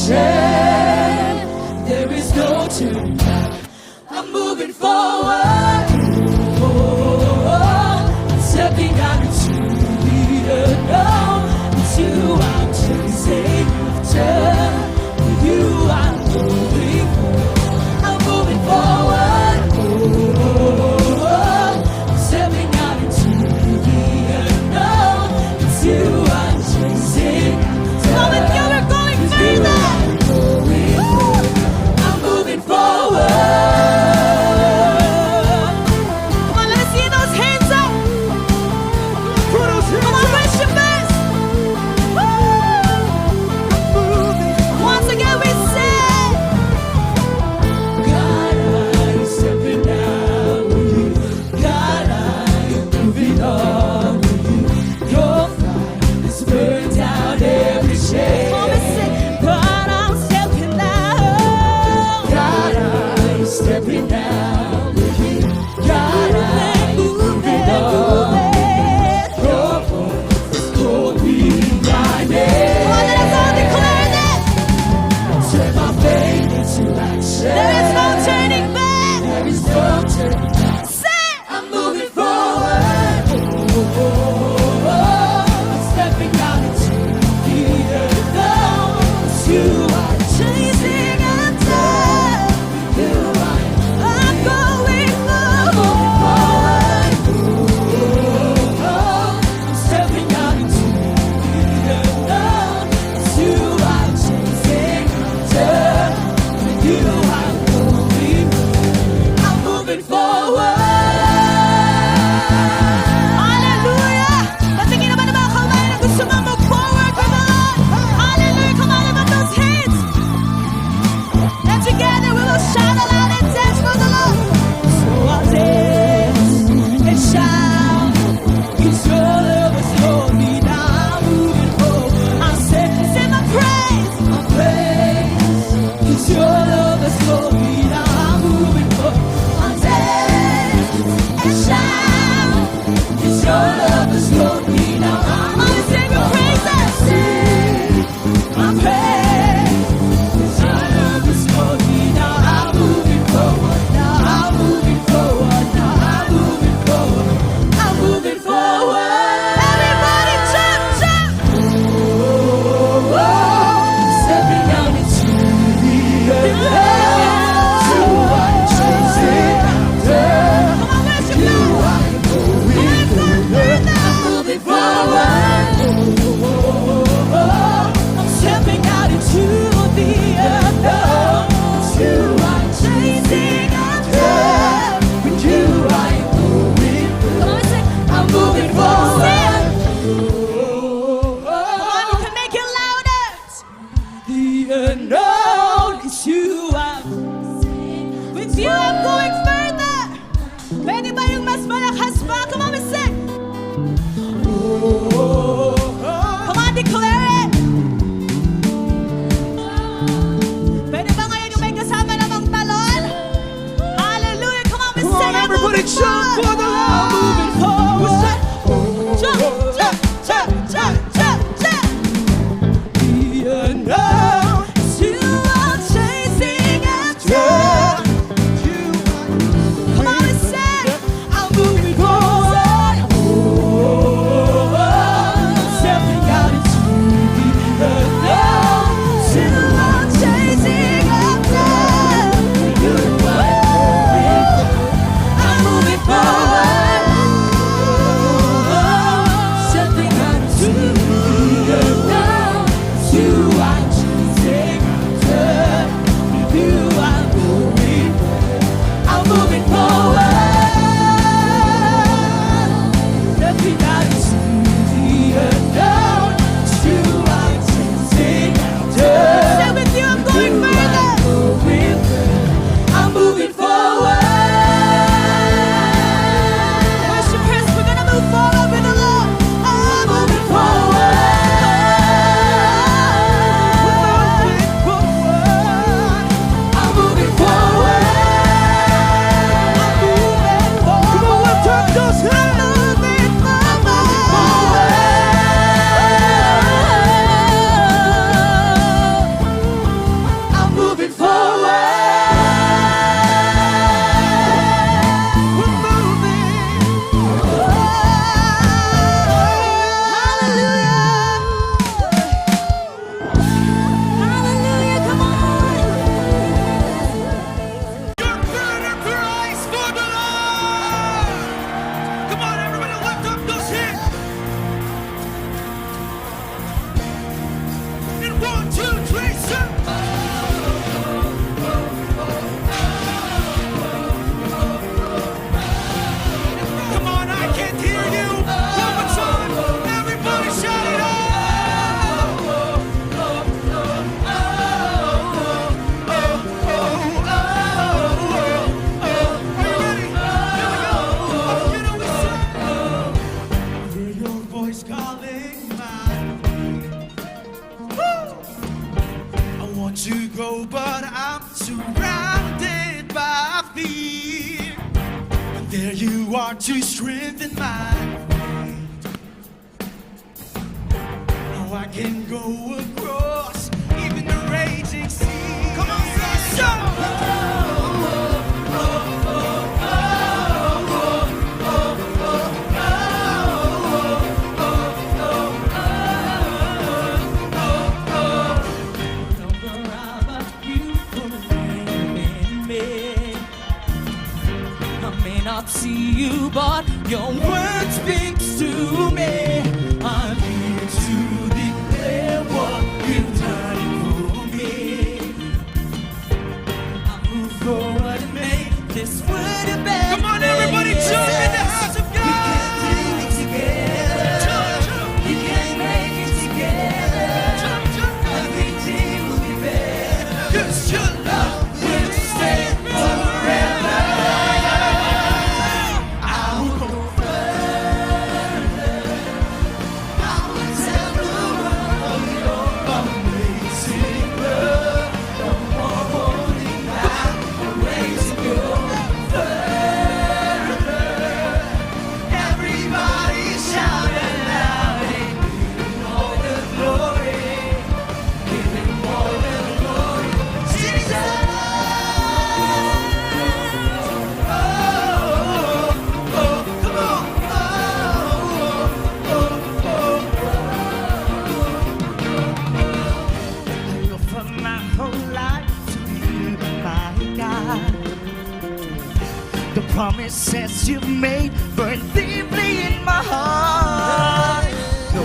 direction. There is no turning back. I'm moving forward. I'm stepping out into the unknown. It's you I'm chasing after. With you I'm moving forward. I'm moving forward. I'm stepping out into the unknown. It's you I'm chasing after. Come with you, we're going further. I'm moving forward. Come on, let's see those hands up. Come on, worship us. Once again we say, God, I'm stepping out with you. God, I'm moving on with you. Your fire has burned down every shade. come and say, God, I'm stepping out. God, I'm stepping out with you. God, I'm moving on. Your voice has called me by name. Come on, let us all declare this. Turn my faith into action. There is no turning back. There is no turning back. Say, I'm moving forward. I'm stepping out into the unknown. It's you I'm chasing after. you I'm going forward. forward. I'm stepping out into the unknown. It's you I'm chasing after. With you I'm moving forward. Hallelujah! Patingin naman ng mga kamay na gusto mo move forward with the Lord. Hallelujah! Come on, lift up those hands. And together we will shout aloud and dance for the Lord. So I'll dance and shout. 'Cause your love has slowed me down. Moving forward. I'll sing my praise. My praise, 'cause your love has slowed me down. I'm moving forward. I'll dance and shout. 'Cause your love has slowed me down. I'm Come on, sing your praises. go, but I'm surrounded by fear. And there you are to strengthen my faith. Now I can go across even the raging sea. Come on, say so. See you, but your word speaks to me. I'm here to declare what you've done for me. I move forward and make this word a better. Come on, everybody, jump in the house of God. We can do it together. We can make it together. Everything will be better. 'Cause your love We'll stay forever. Promises you've made burn deeply in my heart. No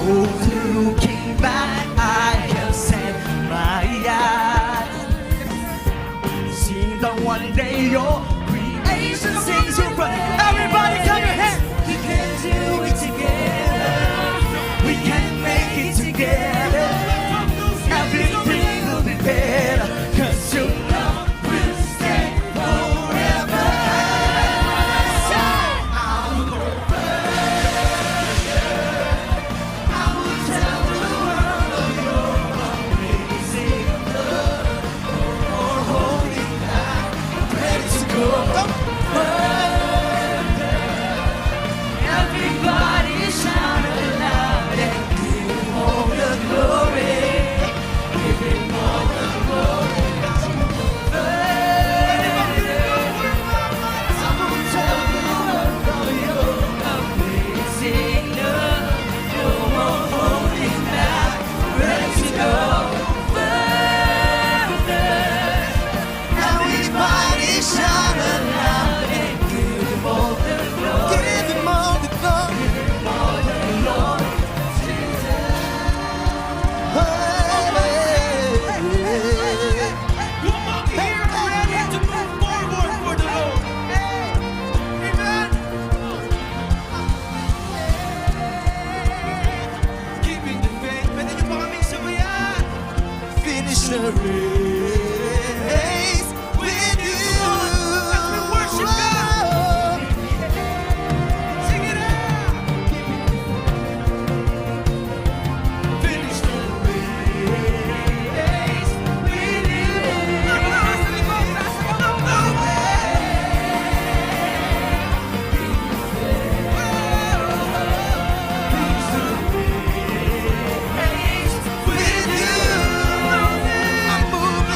looking back, I can set my eyes. See that one day your creation sings your praise. Everybody, clap your hands. We can do it together. We can make it together. Everything will be better. 'Cause your love will stay forever. Everybody shout aloud and give him all the glory. Give him all the glory. I'm gonna tell the world of your amazing love. No more holding back. Ready to go further. Everybody shout aloud and give him all the glory. Give him all the glory. The race with you. As we worship God. Sing it out. Finish the race with you. Finish the race with you.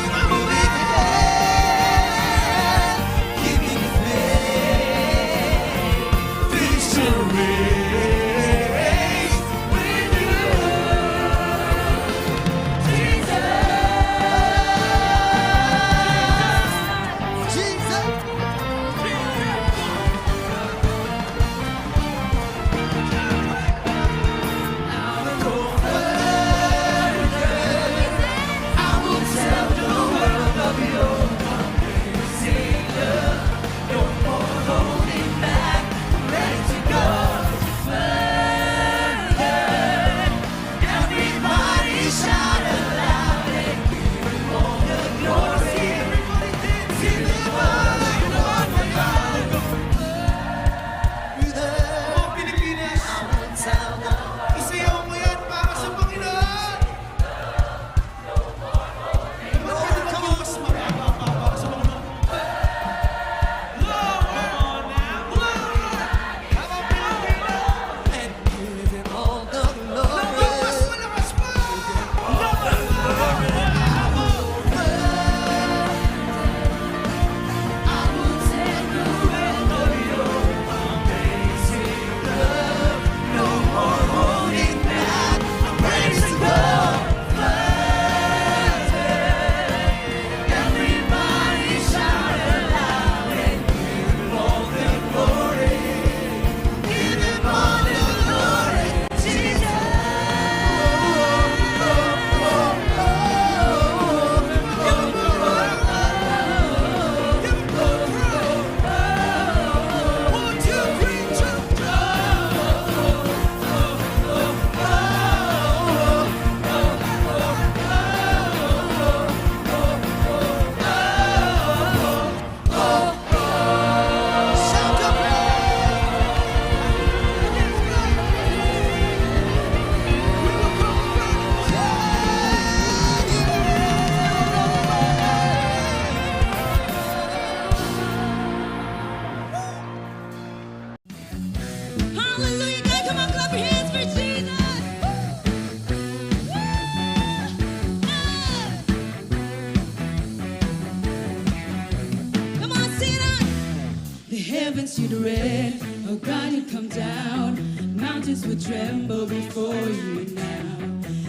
heavens you'd rend, oh God, you'd come down. Mountains would tremble before you now.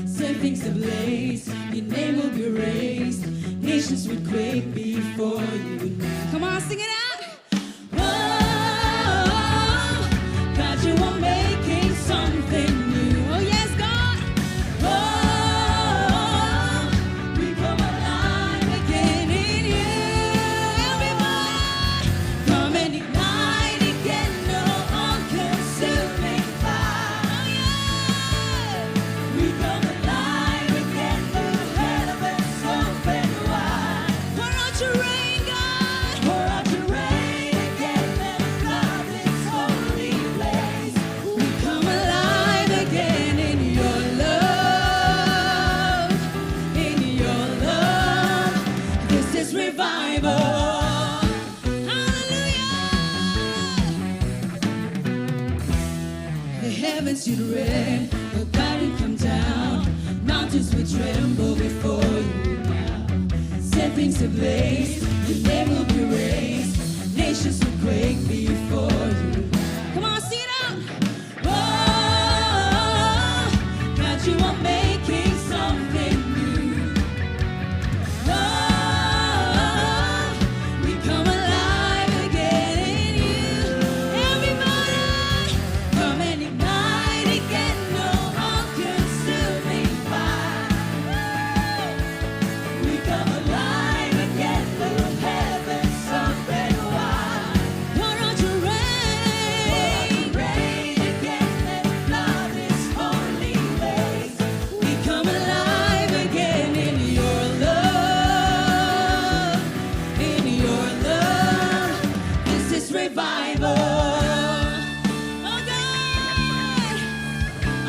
Set things ablaze, your name will be raised. Nations would quake before you now. Come on, sing it out. Oh, God, you are making something new. Oh yes, God. Oh, we come alive again in you. Everybody, come and ignite again, no all-consuming fire. Oh yeah, we come alive again, the heavens open wide. Pour out your rain, God. Pour out your rain again and flood this holy place. We come alive again in your love, in your love. This is revival. Hallelujah. The heavens you'd rend, oh God, you'd come down. Mountains would tremble before you now. Set things ablaze, your name will be raised. Nations will quake before you now. Come on, sing it out. Oh, God, you are making something new. Oh, we come alive again in you. Everybody, come and ignite again, no all-consuming fire. We come alive again, the heavens open wide. Pour out your rain again and flood this holy place. We come alive again in your love, in your love. This is revival. Oh God,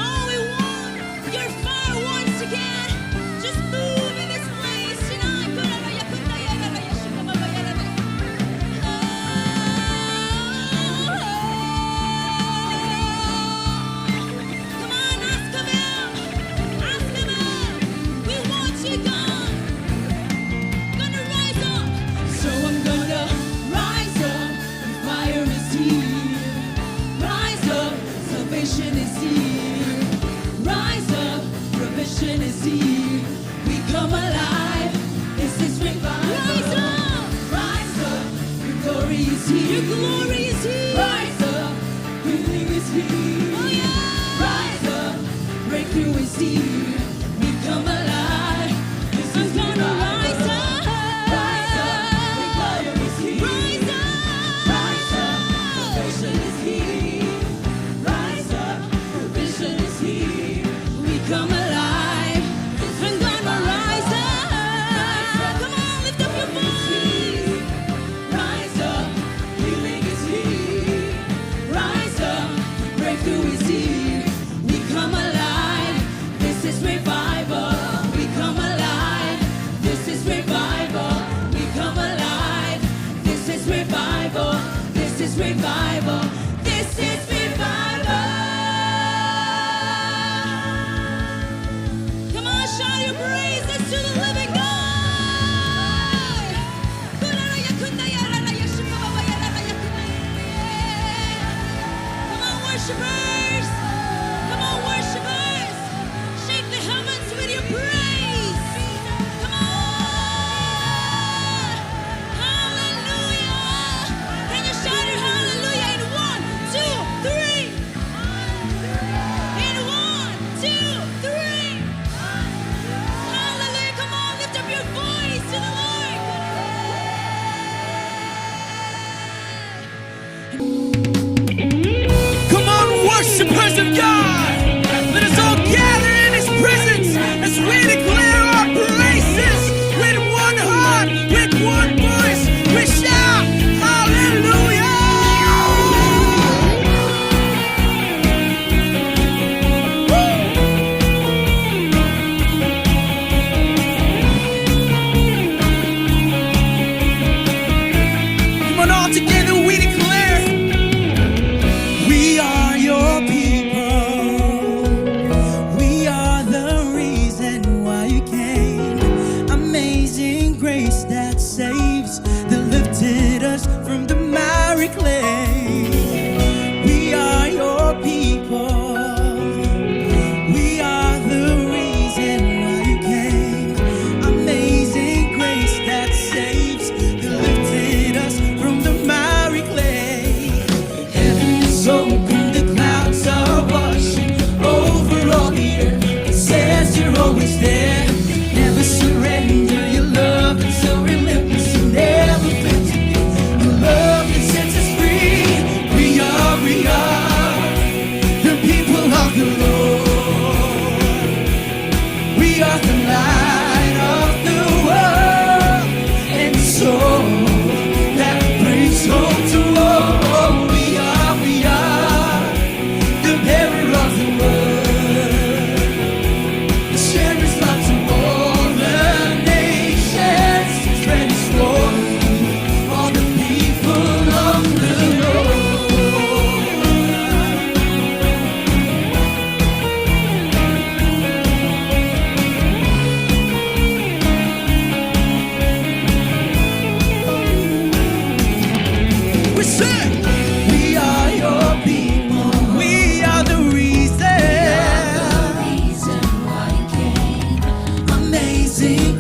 all we want, your fire once again. Just move in this place tonight. Come on, ask him out. Ask him out. We want you, God. Gonna rise up. So I'm gonna rise up. The fire is here. Rise up. Salvation is here. Rise up. Provision is here. We come alive. This is revival. Rise up. Rise up. Your glory is here. Your glory is here. Rise up. Healing is here. Oh yeah. Rise up. Breakthrough is here. We come alive. This is gonna rise up. Rise up. The fire is here. Rise up. Rise up. Salvation is here. Rise up. Provision is here. We come alive. I'm gonna rise up. Come on, lift up your voice. Rise up. Healing is here. Rise up. Breakthrough is here. We come alive. This is revival.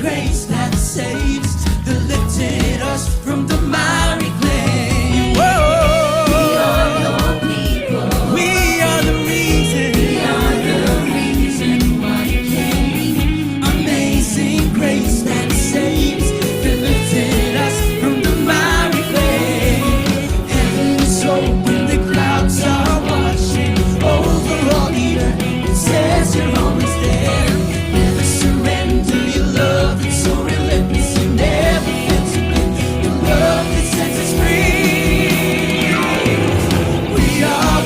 grace that saves, that lifted us from the miry clay. We are your people. We are the reason. We are the reason why you came. Amazing grace that saves, that lifted us from the miry clay. Heaven's open, the clouds are washing over all the earth. It says you're always there. Never surrender your love that's so relentless. You never fail to win. Your love that sets us free. We are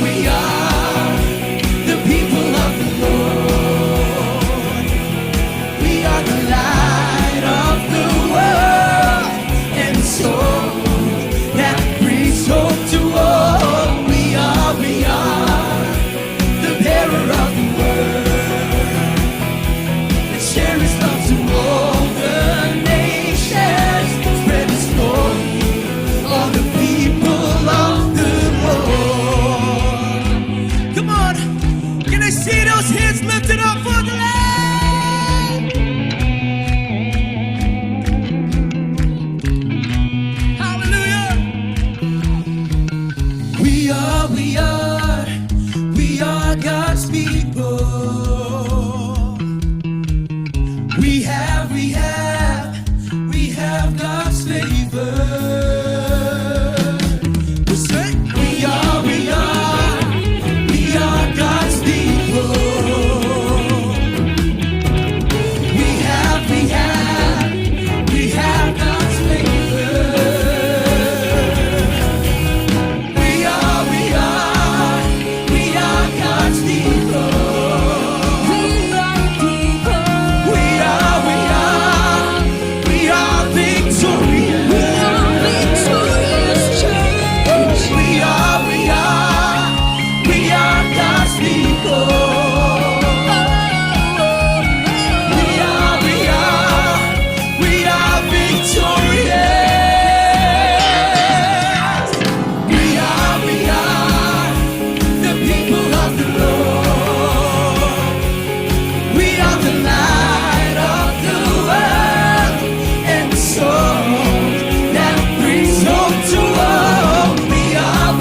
the people of the Lord. We are the light of the world, and so that brings hope to all. We are the bearer of the word, that share His love to all the nations, spread His glory, all the people of the Lord. Come on, can I see those hands lifted up for the Lord? Hallelujah. We are God's people. We have God's favor. We say, we are God's people. We have God's favor. We are God's people. We are people. We are victorious. We are victorious church. We are God's people. We are victorious. We are the people of the Lord. We are the light of the world, and so that brings hope to all. We are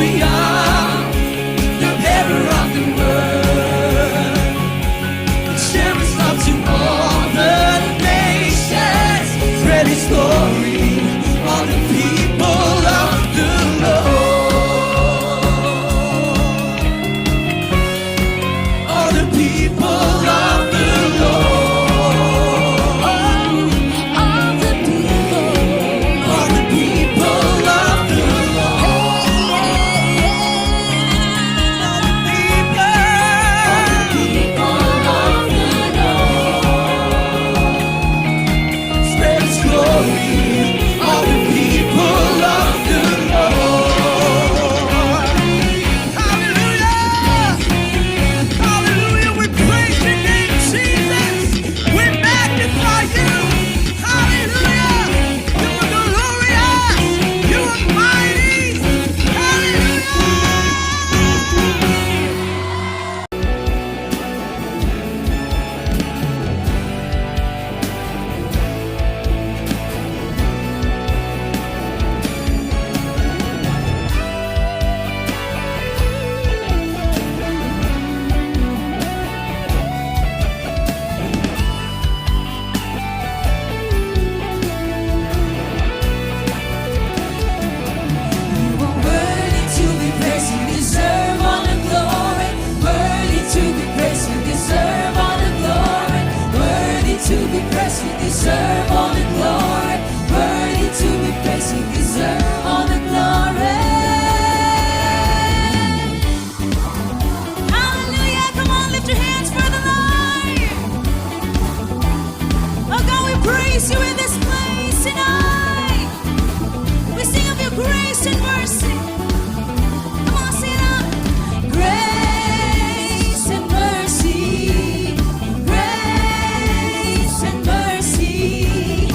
the bearer of the word, and share His love to all the nations, spread His glory, all the people of the Lord, all the people of the Lord, All the people. all the people of the Lord, People of the Lord. spread His glory, all the people of the Lord. Hallelujah! Hallelujah! We praise Your name, Jesus. We magnify You. Hallelujah! You are glorious. You are mighty. Hallelujah! You are worthy to be praised. You deserve all the glory. Worthy to be praised. You deserve all the glory. Worthy to be praised. You deserve all the glory. Worthy to be praised. You deserve all the glory. Hallelujah! Come on, lift your hands for the Lord. Oh God, we praise You in this place tonight. We sing of Your grace and mercy. Come on, sing it out. Grace and mercy. Grace and mercy.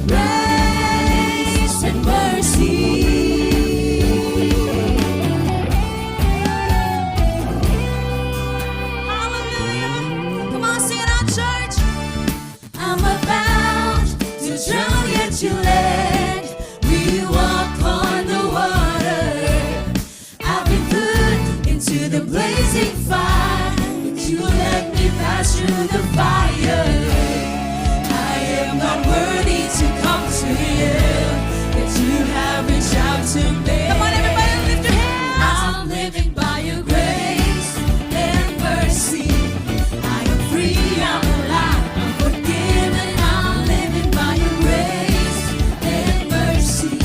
Grace and mercy. Hallelujah. Come on, sing it out, church. I'm about you land. We walk on the water. I've been put into the blazing fire, but you let me pass through the fire. I am not worthy to come to you, but you have reached out to me. Come on, everybody, lift your hands. I'm living by your grace and mercy. I am free, I'm alive, I'm forgiven. I'm living by your grace and mercy.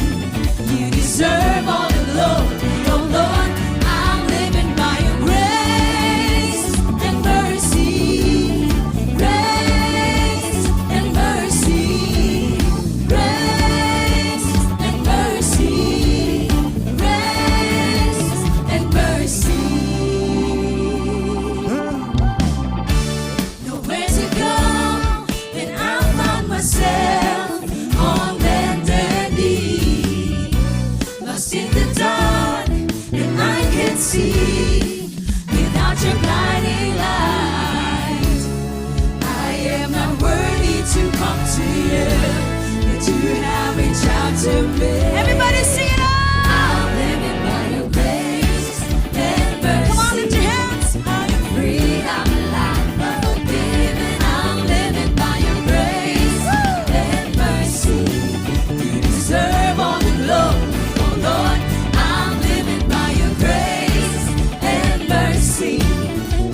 You deserve all the glory, oh Lord. I'm living by your grace and mercy. Grace and mercy. Grace and mercy. Grace and mercy. Nowhere to go, and I found myself on bended knee, lost in the dark, and I can't see without your blinding light. I am not worthy to come to you, but you have reached out to me. Everybody sing it out. I'm living by your grace and mercy. Come on, lift your hands. I am free, I'm alive, I'm forgiven. I'm living by your grace and mercy. You deserve all the glory, oh Lord. I'm living by your grace and mercy.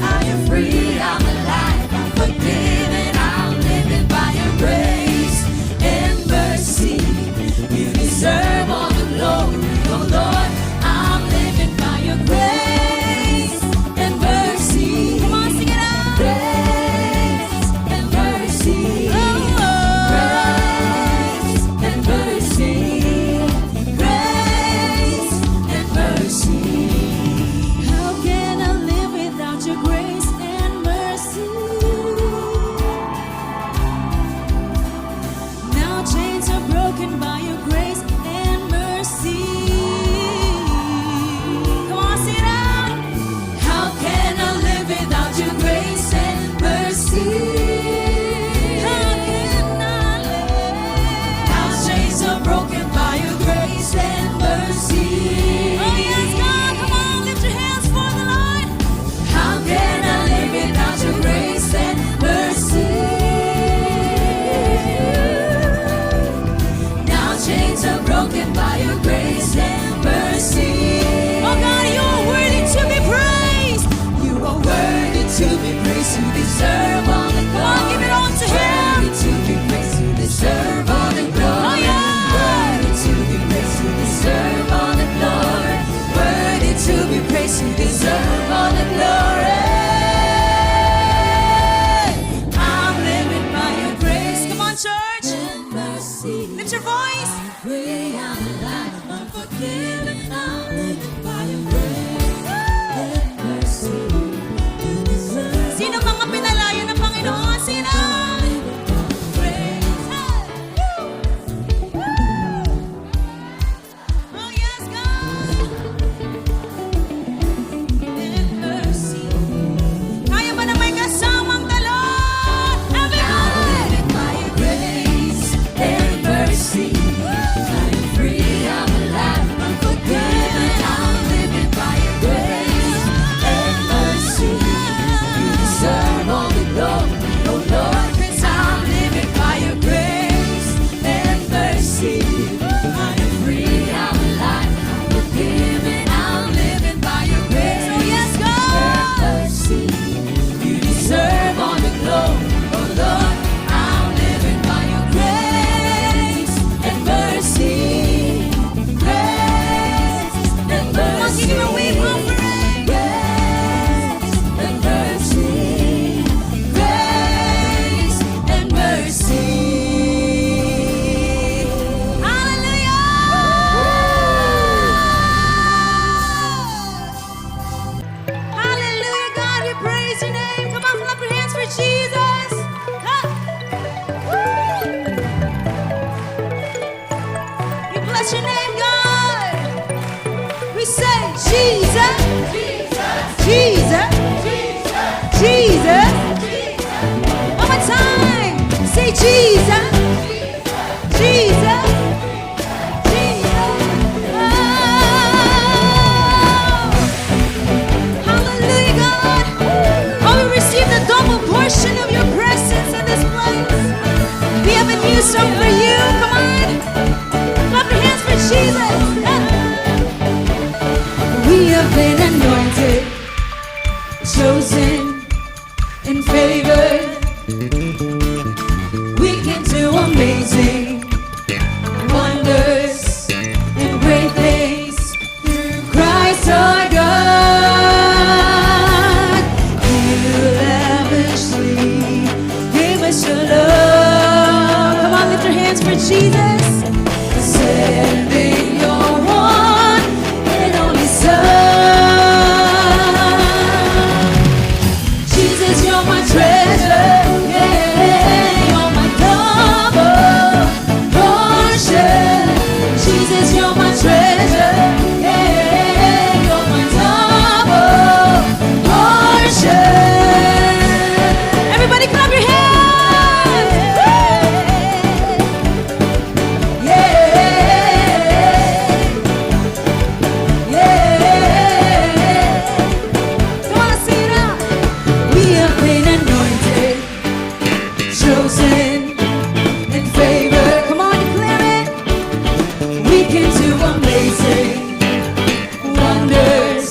I am free, I'm alive, I'm forgiven. I'm living by your grace and mercy. You deserve all the glory, oh Lord. I'm living by your grace and mercy. Come on, sing it out. Grace and mercy. Grace and mercy. Grace and mercy. How can I live without your grace and mercy? Now chains are broken by your grace and mercy. Come on, sing it out. How can I live without your grace and mercy? How can I live? Now chains are broken by your grace and mercy. Oh, yes, God. Come on, lift your hands for the Lord. How can I live without your grace and mercy? Now chains are broken by your grace and mercy. Oh, God, you are worthy to be praised. You are worthy to be praised. You deserve all the Come on, glory. give it all to Him. Worthy to be praised. You deserve all the glory. Oh, yeah. Worthy to be praised. You deserve all the glory. Worthy to be praised. You deserve all the glory. I'm living by your grace Come on, church. and mercy. Lift your voice. Free, I'm alive, I'm forgiven. I'm living by your grace and mercy. You deserve Sino mga pinalaya ng Panginoon? Sino? grace. Oh, yes, God. And mercy. Kaya ba na may kasamang talon? I'm Everybody. living by your grace and mercy. I'm free, I'm alive, I'm forgiven. I'm living by your grace and mercy. You deserve all the glory, oh Lord, 'cause I'm living by your grace and mercy. I am free, I'm alive, I'm forgiven. I'm living by your grace Oh, yes, God. and mercy. You deserve all the glory, oh Lord. I'm living by your grace and mercy. Grace and Come on, mercy. give him a wave offering. Grace and mercy. Grace and mercy. Hallelujah. Hallelujah, God, we praise your name. Come on, clap your hands for Jesus. Ah. We bless your name, God. We say, Jesus, Jesus, Jesus. One more time. Say, Jesus, Jesus. this song for you. Come on. Clap your hands for Jesus. We have been anointed, chosen, and favored. We can do amazing wonders and great things through Christ our God. You lavishly gave us your love. Come on, lift your hands for Jesus. Sending your one and only Son. Jesus, you're my treasure. Yeah, you're my double portion. Jesus, you're my treasure. Yeah, you're my double portion. Everybody clap your hands. Come on, sing it out. We have been anointed, chosen, and favored. Come on, declare it. We can do amazing wonders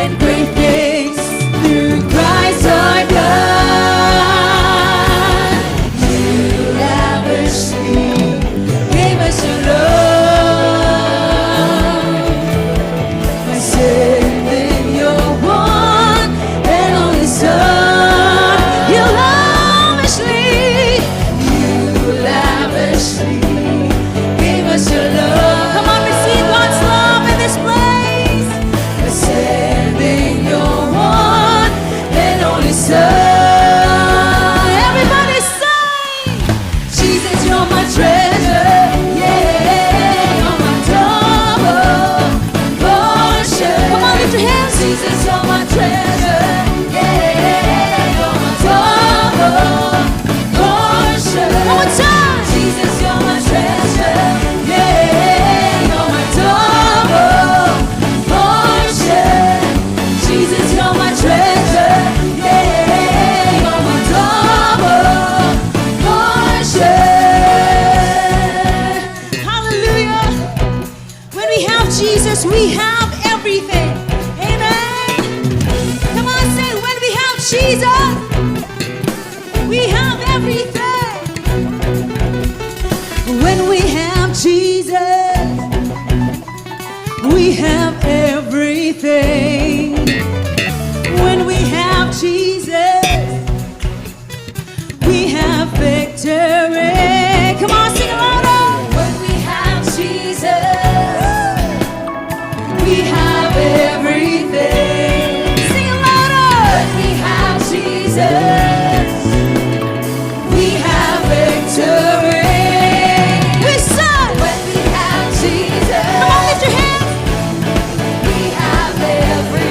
and great things through Christ our God. You lavishly gave us your love by sending your one and only Son. You lavishly gave us your love. Come on, receive God's love in this place. By sending your one and only Son. Everybody sing. Jesus, you're my treasure. Yeah, you're my double portion. Come on, lift your hands. Jesus, you're my treasure. Yeah, you're my double portion. One more time. Jesus, you're my treasure. Yeah, you're my double portion. Jesus, you're my treasure. Yeah, you're my double portion. Hallelujah. When we have Jesus, we have everything. Amen. Come on, say, when we have Jesus, we have everything. When we have Jesus, we have everything. When we have Jesus, we have victory. Come on, sing it louder. When we have Jesus, we have everything. Sing it louder. When we have Jesus, we have victory. We sing. When we have Jesus, Come on, lift your hands. we have everything.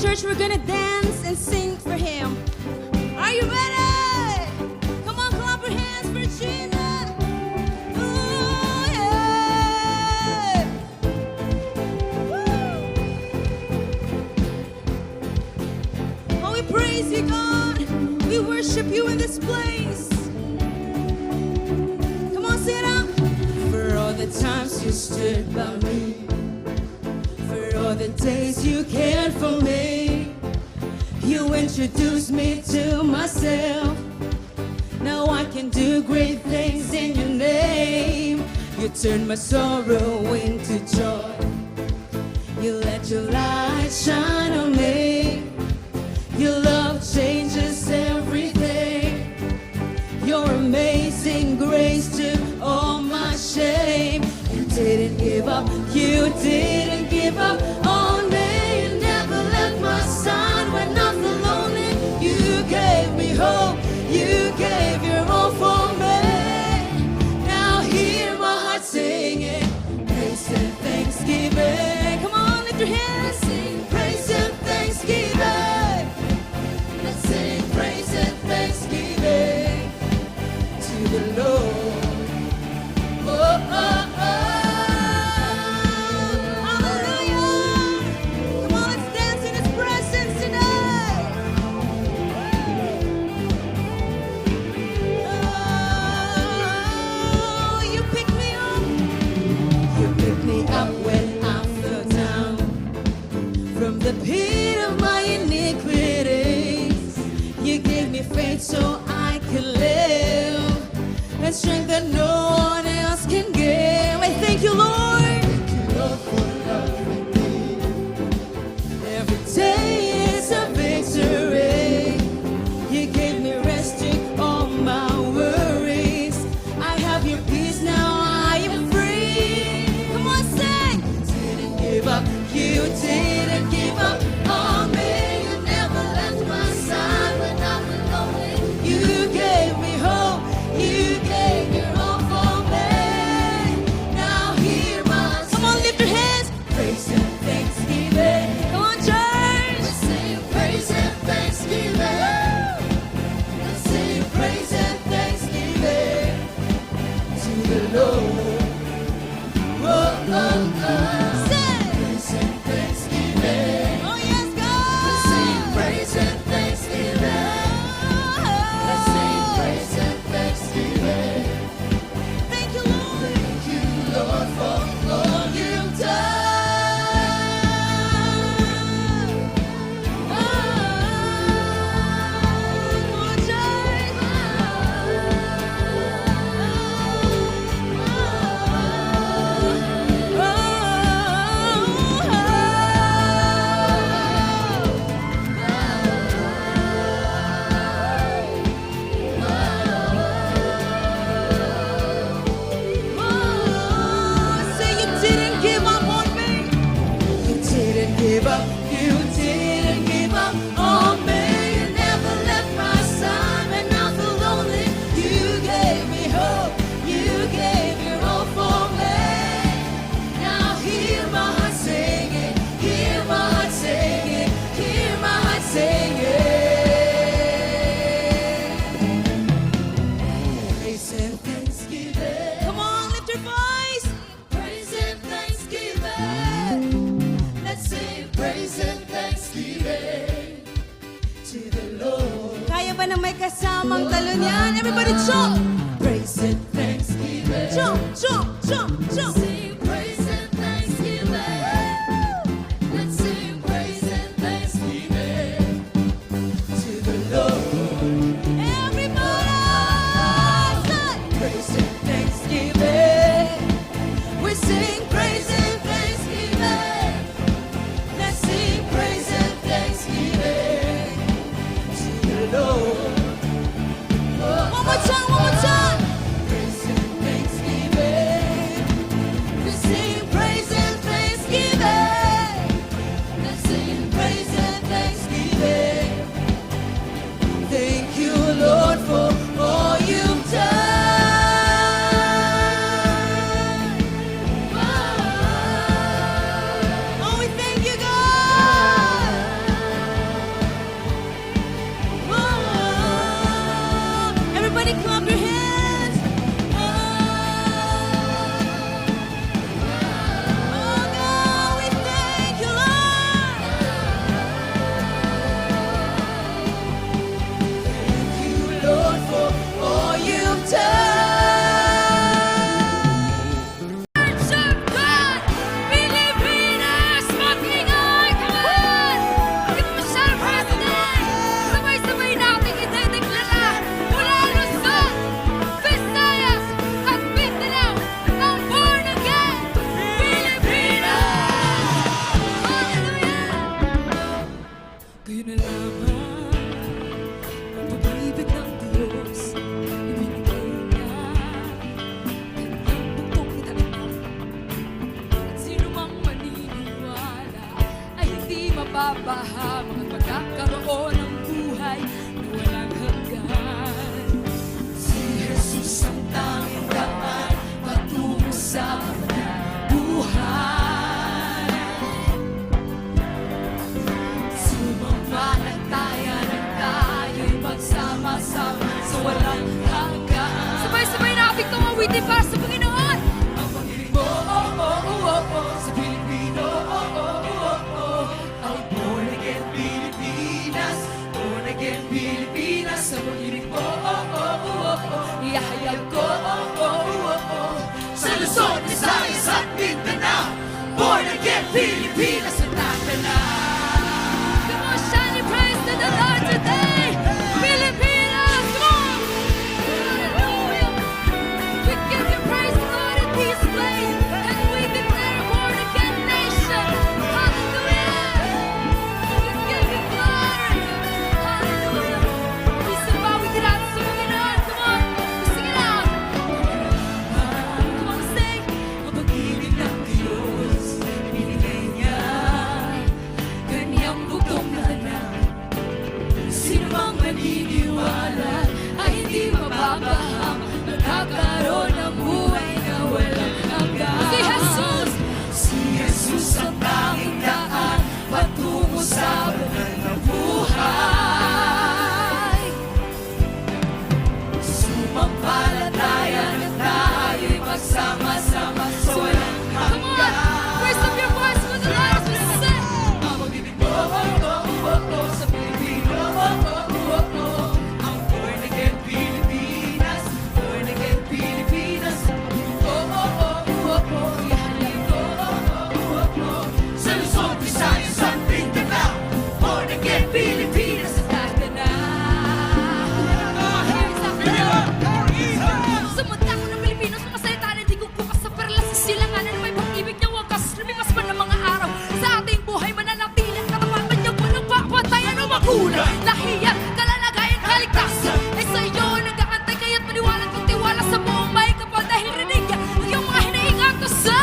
church, we're gonna dance and sing for Him. Are you ready? Come on, clap your hands for Jesus. Ooh, yeah. Woo. Oh, we praise you, God. We worship you in this place. Come on, sit up. For all the times you stood by me, for all the days you cared for me, you introduced me to myself. Now I can do great things in your name. You turned my sorrow into joy. You let your light shine on me. Your love changes everything. Your amazing grace took all my shame. You didn't give up, you didn't give up on me. You never left my side when I felt lonely. You gave me hope, you gave your all for me. Now hear my heart singing praise and thanksgiving. Come on, lift your hands, sing praise and thanksgiving. Let's sing praise and thanksgiving to the Lord. Oh, oh, oh. Hallelujah. Come on, let's dance in His presence tonight. Oh, you picked me up. You picked me up when I fell down from the pit of my iniquities. You gave me faith so I could live, and strength that no one else can give. I thank you, Lord. Thank you, Lord, for loving me. Every day is a victory. You gave me rest, took all my worries. I have your peace, now I am free. Come on, sing. You didn't give up, you didn't give up on me. You never left my side when I was lonely. You gave me hope, you gave your all for me. Now hear my song. Come on, lift your hands. Praise and thanksgiving. Come on, church. Let's sing praise and thanksgiving. Let's sing praise and thanksgiving to the Lord. Oh, oh, oh. Sing. Praise and thanksgiving. Oh, yes, God. Let's sing praise and thanksgiving. Let's sing praise and thanksgiving. Thank you, Lord. Thank you, Lord, for all you've done. Oh, church. Say you didn't give up on me. You didn't give up. You didn't give up on me. You never left my side when I felt lonely. You gave me hope. You gave your all for me. Now hear my heart singing. Hear my heart singing. Hear my heart singing. Praise and thanksgiving. Come on, lift your voice. Praise and thanksgiving. Let's sing praise and thanksgiving to the Lord. Kaya ba na may kasamang talon yan? Everybody jump. Praise and thanksgiving. Jump, jump, jump, jump. Sing praise and thanksgiving. Let's sing praise and thanksgiving to the Lord. Everybody, sing praise and thanksgiving. We sing praise and thanksgiving. Let's sing praise and thanksgiving to the Lord. One more time, one more time. Praise and thanksgiving. ang pag-ibig ng Diyos, ibinigay niya kanyang bugtong itanap. At sino mang maniniwala ay hindi mapapahamak at magkakaroon ng buhay na walang hanggan. Si Jesus ang tanging daan patungo sa buhay. Sumampalataya ng tayo'y magsama-sama sa walang hanggan. Sabay-sabay na ating tumawitin para sa Panginoon. Ang pag-ibig mo, sa Pilipino, ang born again Pilipinas, born again Pilipinas. Ang pag-ibig mo, ihahayag ko, sa Luzon, Visayas at Mindanao, born again Pilipinas at Mindanao. Come on, shine your praise to the Lord today, Pilipinas, come on! Hallelujah! We give you praise, Lord, in this place, and we declare a born again nation. Hallelujah! We give you glory. Hallelujah! We sumbawi din natin sa Panginoon. Come on, we sing it out. Come on, sing. Ang pag-ibig ng Diyos, ibinigay niya kanyang bugtong na anak. Sino mang maniniwala ay hindi mapapaham, magkakaroon ng buhay na walang hanggan. Si Jesus ang tanging daan patungo sa banal na buhay. Sumampalataya na tayo'y magsama-sama sa walang hanggan. Raise up your voice for the Lord as we sing. Ang pag-ibig mo, sa Pilipino, ang born again Pilipinas, born again Pilipinas. Ang pag-ibig mo, ihayag ko, sa Luzon, Visayas at Mindanao, born again Pilipinas at Sumunta ko ng Pilipinas, mga salita na di bukas sa perlas sa silanganan. May pag-ibig niya wagas, lumipas pa ng mga araw. Sa ating buhay mananatili ang katapatan niya, walang papatayan o magulang. Lahiyan, kalalagayan, kaligtasan ay sa iyo nag-aantay, kaya't maniwala at magtiwala sa buong may kapal dahil rinig niya ang iyong mga hinahingan ko sa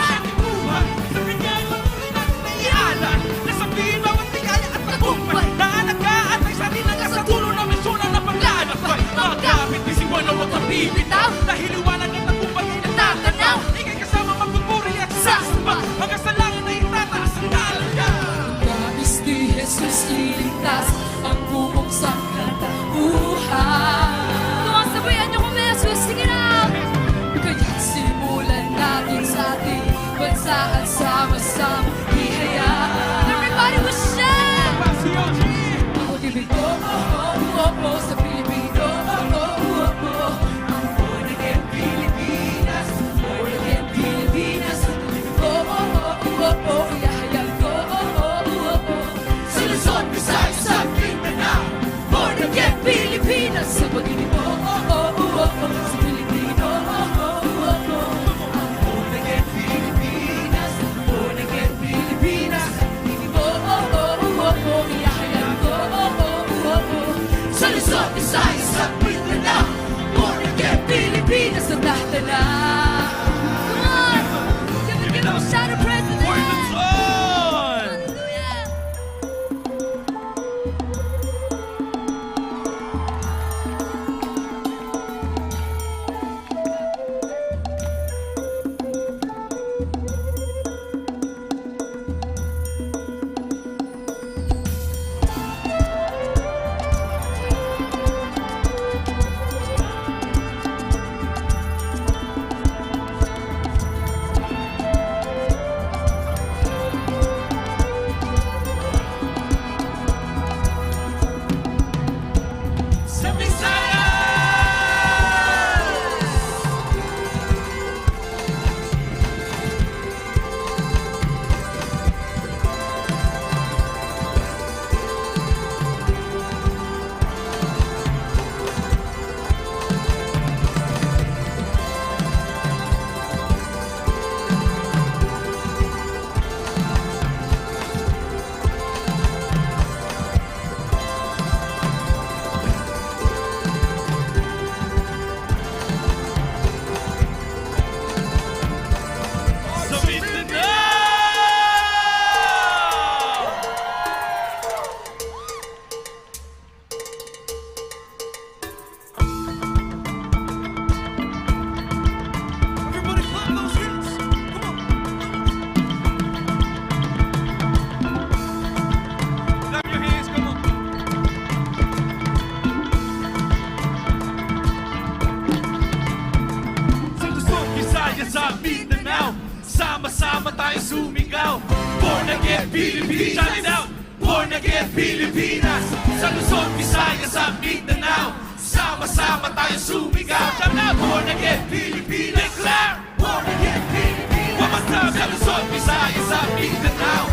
Sa kanya'y manulit at naialan, nasabihin bawat tigaya at tagumpay, na alagaan ay sarili na sa dulo ng misyon na paglalakbay. Magkapit ni Siwan na huwag mabibitaw, dahil liwanag at tagumpay ay natatanaw. Ika'y kasama magpupuri at sasamba, hanggang sa langit ay itataas ang ngalan niya. nais ni Jesus iligtas ang buong sangkatauhan. Tumasabayan niyo kung Jesus, sing it out. Kaya't simulan natin sa ating bansa at sama-sama ihayag. Everybody will shout! Pasyon, Ang pag-ibig ko, sa Pilipino, ang born again Pilipinas, born again Pilipinas. Ang pag-ibig ko, ihahayag ko, sa Luzon, Visayas at Mindanao, born again Pilipinas. Ang pag-ibig ko, sa Pilipino, ang born again Pilipinas, born again Pilipinas. Ang pag-ibig ko, ihahayag ko, sa Luzon, Visayas at Mindanao, born again Pilipinas at Mindanao. Come on! Give him a shout of praise to the for the Lord. Son! Hallelujah! sama-sama tayo sumigaw. Born again Pilipinas, shout it out. Born again Pilipinas, sa Luzon, Visayas, sa Mindanao, sama-sama tayo sumigaw. Shout out, born again Pilipinas, declare, born again Pilipinas. One more time, sa Luzon, Visayas, sa Mindanao,